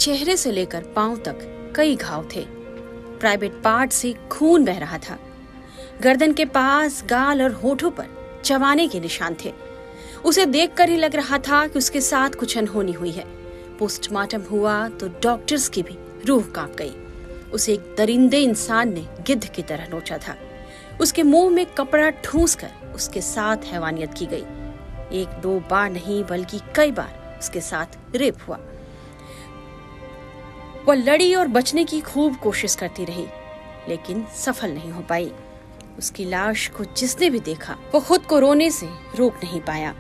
चेहरे से लेकर पांव तक कई घाव थे। प्राइवेट पार्ट से खून बह रहा था। गर्दन के पास, गाल और होठों पर चबाने के निशान थे। उसे देखकर ही लग रहा था कि उसके साथ कुछ अनहोनी हुई है। पोस्टमार्टम हुआ तो डॉक्टर्स की भी रूह कांप गई। उसे एक दरिंदे इंसान ने गिद्ध की तरह नोचा था। उसके मुंह में कपड़ा ठूंसकर उसके साथ हैवानियत की गई। 1-2 बार नहीं बल्कि कई बार उसके साथ रेप हुआ। वह लड़ी और बचने की खूब कोशिश करती रही, लेकिन सफल नहीं हो पाई। उसकी लाश को जिसने भी देखा वो खुद को रोने से रोक नहीं पाया।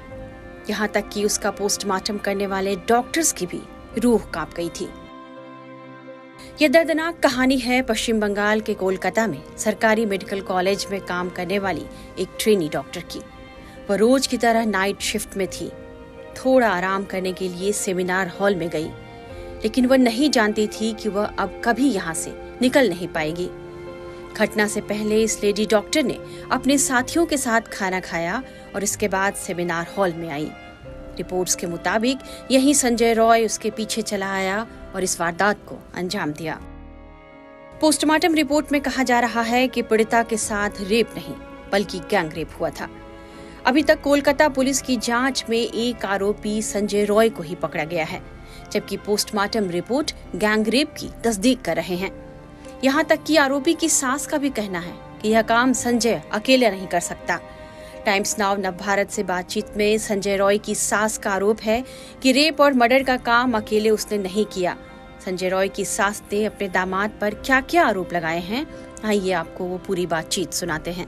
यहाँ तक कि उसका पोस्टमार्टम करने वाले डॉक्टर्स की भी रूह कांप गई थी। यह दर्दनाक कहानी है पश्चिम बंगाल के कोलकाता में सरकारी मेडिकल कॉलेज में काम करने वाली एक ट्रेनी डॉक्टर की। वह रोज की तरह नाइट शिफ्ट में थी। थोड़ा आराम करने के लिए सेमिनार हॉल में गई, लेकिन वह नहीं जानती थी कि वह अब कभी यहाँ से निकल नहीं पाएगी। घटना से पहले इस लेडी डॉक्टर ने अपने साथियों के साथ खाना खाया और इसके बाद सेमिनार हॉल में आई। रिपोर्ट्स के मुताबिक यही संजय रॉय उसके पीछे चला आया और इस वारदात को अंजाम दिया। पोस्टमार्टम रिपोर्ट में कहा जा रहा है कि पीड़िता के साथ रेप नहीं बल्कि गैंग रेप हुआ था। अभी तक कोलकाता पुलिस की जांच में एक आरोपी संजय रॉय को ही पकड़ा गया है, जबकि पोस्टमार्टम रिपोर्ट गैंग रेप की तस्दीक कर रहे हैं। यहाँ तक कि आरोपी की सास का भी कहना है कि यह काम संजय अकेले नहीं कर सकता। टाइम्स नाउ नवभारत से बातचीत में संजय रॉय की सास का आरोप है कि रेप और मर्डर का काम अकेले उसने नहीं किया। संजय रॉय की सास ने अपने दामाद पर क्या क्या आरोप लगाए हैं, आइए आपको वो पूरी बातचीत सुनाते हैं।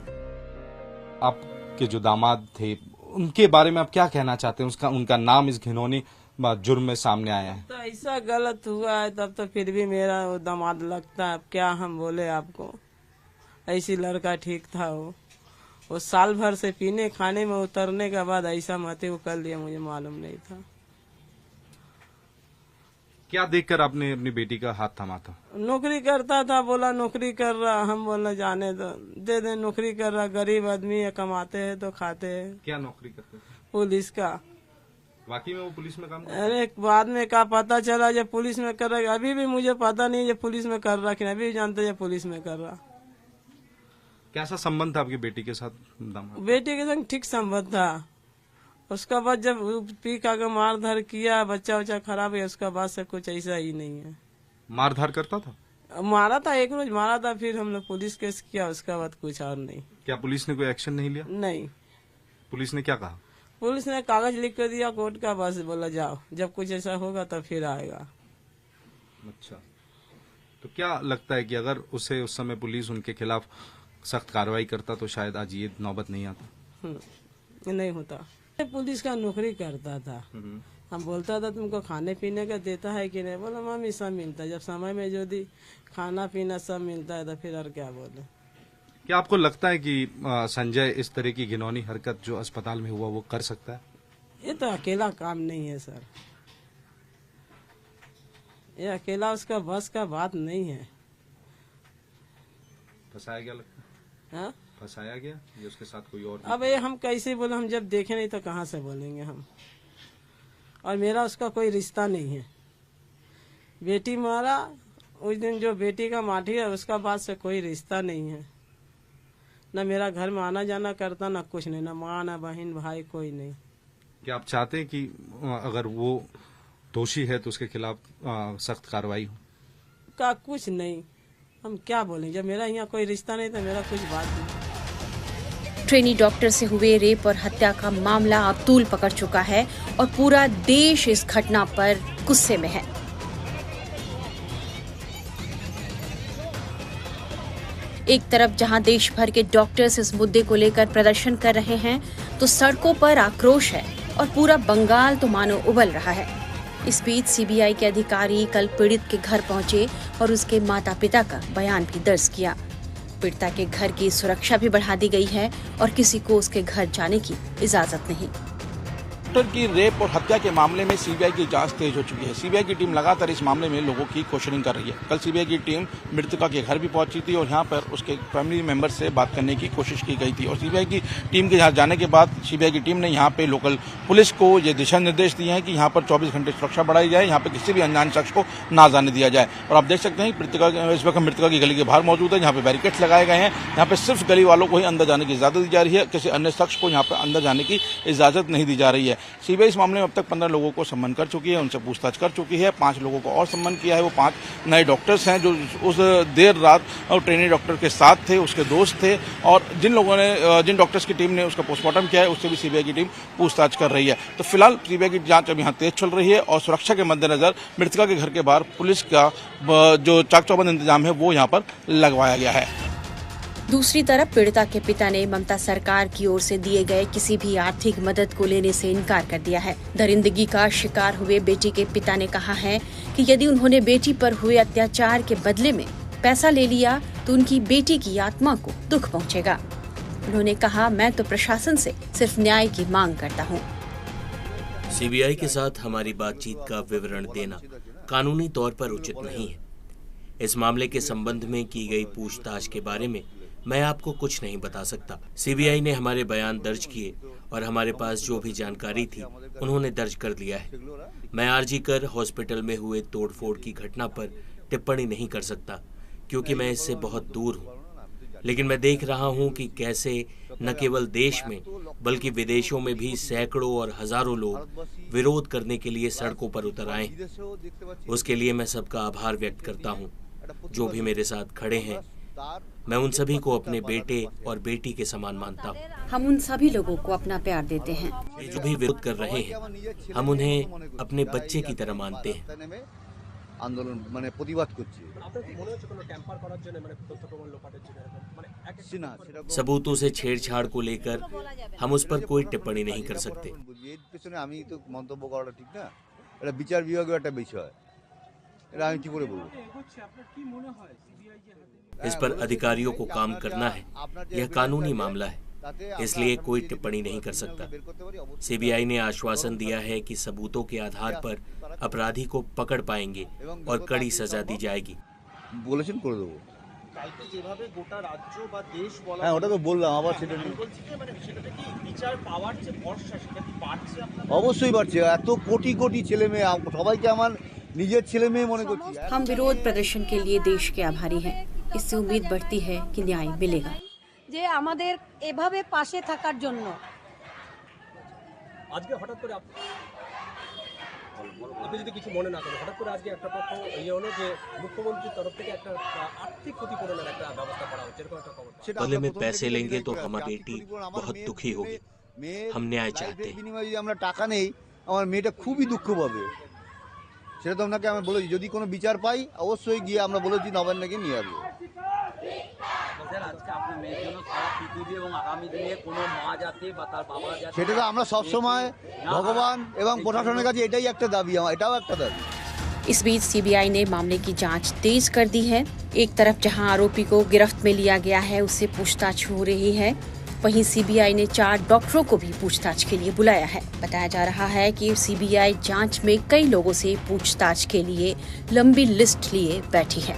आपके जो दामाद थे उनके बारे में आप क्या कहना चाहते हैं? उनका नाम इस घिनौनी जुर्म में सामने आया है। तो ऐसा गलत हुआ है तब तो फिर भी मेरा वो दामाद लगता है। अब क्या हम बोले आपको, ऐसी लड़का ठीक था। वो साल भर से पीने खाने में उतरने के बाद ऐसा मते वो कर लिया, मुझे मालूम नहीं था। क्या देखकर आपने अपनी बेटी का हाथ थामा था? नौकरी करता था, बोला नौकरी कर रहा। हम बोला जाने दो, दे दे, नौकरी कर रहा। गरीब आदमी है, कमाते हैं तो खाते हैं। क्या नौकरी करते थे? पुलिस का। वाकई में वो पुलिस में काम करता? अरे बाद में क्या पता चला जब पुलिस में कर रहा। अभी भी मुझे पता नहीं ये पुलिस में कर रहा कि अभी भी जानते ये पुलिस में कर रहा। कैसा संबंध था आपकी बेटी के साथ? बेटी के संग ठीक संबंध था। उसका बाद जब पी का मार धार किया, बच्चा बच्चा खराब है, उसका बाद से कुछ ऐसा ही नहीं है। मार धार करता था? मारा था, एक रोज मारा था, फिर हम लोग पुलिस केस किया, उसका बाद कुछ और नहीं। क्या पुलिस ने कोई एक्शन नहीं लिया? नहीं। पुलिस ने क्या कहा? पुलिस ने कागज लिख कर दिया कोर्ट का, बस बोला जाओ, जब कुछ ऐसा होगा तो फिर आएगा। अच्छा, तो क्या लगता है कि अगर उसे उस समय पुलिस उनके खिलाफ सख्त कार्रवाई करता तो शायद आज ये नौबत नहीं आता? नहीं होता। पुलिस का नौकरी करता था। हम बोलता था तुमको खाने पीने का देता है कि नहीं? बोला मम्मी सब मिलता है। जब समय में जो दी खाना पीना सब मिलता है तो फिर और क्या बोले। क्या आपको लगता है कि संजय इस तरह की घिनौनी हरकत जो अस्पताल में हुआ वो कर सकता है? ये तो अकेला काम नहीं है सर, ये अकेला उसका बस का बात नहीं है। फंसाया गया लगता है? हाँ, फंसाया गया ये उसके साथ कोई और? अब ये हम कैसे बोले, हम जब देखे नहीं तो कहाँ से बोलेंगे हम। और मेरा उसका कोई रिश्ता नहीं है। बेटी मारा उस दिन, जो बेटी का माठी है उसका बाद से कोई रिश्ता नहीं है। ना मेरा घर में आना जाना करता, ना कुछ नहीं, ना माँ ना बहन भाई कोई नहीं। क्या आप चाहते हैं कि अगर वो दोषी है तो उसके खिलाफ सख्त कार्रवाई हो? का कुछ नहीं, हम क्या बोलें, जब मेरा यहाँ कोई रिश्ता नहीं तो मेरा कुछ बात नहीं। ट्रेनी डॉक्टर से हुए रेप और हत्या का मामला अब तूल पकड़ चुका है और पूरा देश इस घटना पर गुस्से में है। एक तरफ जहां देश भर के डॉक्टर्स इस मुद्दे को लेकर प्रदर्शन कर रहे हैं, तो सड़कों पर आक्रोश है और पूरा बंगाल तो मानो उबल रहा है। इस बीच सीबीआई के अधिकारी कल पीड़ित के घर पहुंचे और उसके माता पिता का बयान भी दर्ज किया। पीड़िता के घर की सुरक्षा भी बढ़ा दी गई है और किसी को उसके घर जाने की इजाजत नहीं। डॉक्टर की रेप और हत्या के मामले में सीबीआई की जांच तेज हो चुकी है। सीबीआई की टीम लगातार इस मामले में लोगों की क्वेश्चनिंग कर रही है। कल सीबीआई की टीम मृतका के घर भी पहुंची थी और यहां पर उसके फैमिली मेंबर से बात करने की कोशिश की गई थी। और सीबीआई की टीम के यहाँ जाने के बाद सीबीआई की टीम ने यहाँ पे लोकल पुलिस को ये दिशा निर्देश दिए हैं कि यहाँ पर 24 घंटे सुरक्षा बढ़ाई जाए, यहाँ पे किसी भी अनजान शख्स को ना जाने दिया जाए। और आप देख सकते हैं इस वक्त मृतका की गली के बाहर मौजूद है, यहाँ पे बैरिकेड्स लगाए गए हैं। यहाँ पे सिर्फ गली वालों को ही अंदर जाने की इजाजत दी जा रही है, किसी अन्य शख्स को यहाँ पे अंदर जाने की इजाजत नहीं दी जा रही है। सीबीआई इस मामले में अब तक 15 लोगों को सम्मन कर चुकी है, उनसे पूछताछ कर चुकी है। 5 लोगों को और सम्मन किया है। वो 5 नए डॉक्टर्स हैं जो उस देर रात ट्रेनी डॉक्टर के साथ थे, उसके दोस्त थे। और जिन डॉक्टर्स की टीम ने उसका पोस्टमार्टम किया है उससे भी सीबीआई की टीम पूछताछ कर रही है। तो फिलहाल सीबीआई की जांच अब यहाँ तेज चल रही है और सुरक्षा के मद्देनजर मृतका के घर के बाहर पुलिस का जो चाक चौबंद इंतजाम है वो यहाँ पर लगवाया गया है। दूसरी तरफ पीड़िता के पिता ने ममता सरकार की ओर से दिए गए किसी भी आर्थिक मदद को लेने से इनकार कर दिया है। दरिंदगी का शिकार हुए बेटी के पिता ने कहा है कि यदि उन्होंने बेटी पर हुए अत्याचार के बदले में पैसा ले लिया तो उनकी बेटी की आत्मा को दुख पहुंचेगा। उन्होंने कहा, मैं तो प्रशासन से सिर्फ न्याय की मांग करता हूं। सीबीआई के साथ हमारी बातचीत का विवरण देना कानूनी तौर पर उचित नहीं है। इस मामले के संबंध में की गई पूछताछ के बारे में मैं आपको कुछ नहीं बता सकता। सीबीआई ने हमारे बयान दर्ज किए और हमारे पास जो भी जानकारी थी उन्होंने दर्ज कर लिया है। मैं आरजी-कर हॉस्पिटल में हुए तोड़फोड़ की घटना पर टिप्पणी नहीं कर सकता क्योंकि मैं इससे बहुत दूर हूँ। लेकिन मैं देख रहा हूँ कि कैसे न केवल देश में बल्कि विदेशों में भी सैकड़ों और हजारों लोग विरोध करने के लिए सड़कों पर उतर आए। उसके लिए मैं सबका आभार व्यक्त करता हूँ जो भी मेरे साथ खड़े हैं। मैं उन सभी को अपने बेटे और बेटी के समान मानता हूँ। हम उन सभी लोगों को अपना प्यार देते हैं। जो भी विरोध कर रहे हैं हम उन्हें अपने बच्चे की तरह मानते हैं। आंदोलन माने प्रतिबाद सबूतों से छेड़छाड़ को लेकर हम उस पर कोई टिप्पणी नहीं कर सकते। मंतब्य करा ठीक ना, এটা বিচার বিভাগের একটা বিষয়, এটা আমি কি করে বলবো। इस पर अधिकारियों को काम करना है, यह कानूनी मामला है, इसलिए कोई टिप्पणी नहीं कर सकता। सीबीआई ने आश्वासन दिया है कि सबूतों के आधार पर अपराधी को पकड़ पाएंगे और कड़ी सजा दी जाएगी। বলেছেন করে দেবো। হ্যাঁ ওটা তো বললাম, আবার সেটা অবশ্যই বাড়ছে। এত কোটি কোটি ছেলে মেয়ে, সবাইকে আমার নিজের ছেলে মেয়ে মনে করছি। हम विरोध प्रदर्शन के लिए देश के आभारी हैं। इससे उम्मीद बढ़ती है कि न्याय मिलेगा। যে আমাদের এভাবে পাশে থাকার জন্য। আজকে হঠাৎ করে আপনি যদি কিছু মনে না করেন, হঠাৎ করে আজকে একটা পক্ষ হলো যে মুখ্যমন্ত্রীর তরফ থেকে একটা আর্থিক ক্ষতিপূরণের একটা ব্যবস্থা করা হচ্ছে, এরকম একটা খবর। बदले में पैसे लेंगे तो हमारी बेटी बहुत दुखी होगी। हम न्याय चाहते हैं। বিনিময়ে যদি আমরা টাকা নেই, আমার মেয়েটা খুবই দুঃখ পাবে। সেটা তো আপনাকে আমি বলেছি, যদি কোনো বিচার পাই অবশ্যই গিয়ে আমরা বলেছি নবান্নকে নিয়ে আসবো। সেটা তো আমরা সবসময় ভগবান এবং প্রশাসনের কাছে এটাই একটা দাবি, এটাও একটা দাবি। इस बीच सीबीआई ने मामले की जांच तेज कर दी है। एक तरफ जहां आरोपी को गिरफ्त में लिया गया है उससे पूछताछ हो रही है, वहीं सीबीआई ने 4 डॉक्टरों को भी पूछताछ के लिए बुलाया है। बताया जा रहा है कि सीबीआई जांच में कई लोगों से पूछताछ के लिए लंबी लिस्ट लिए बैठी है।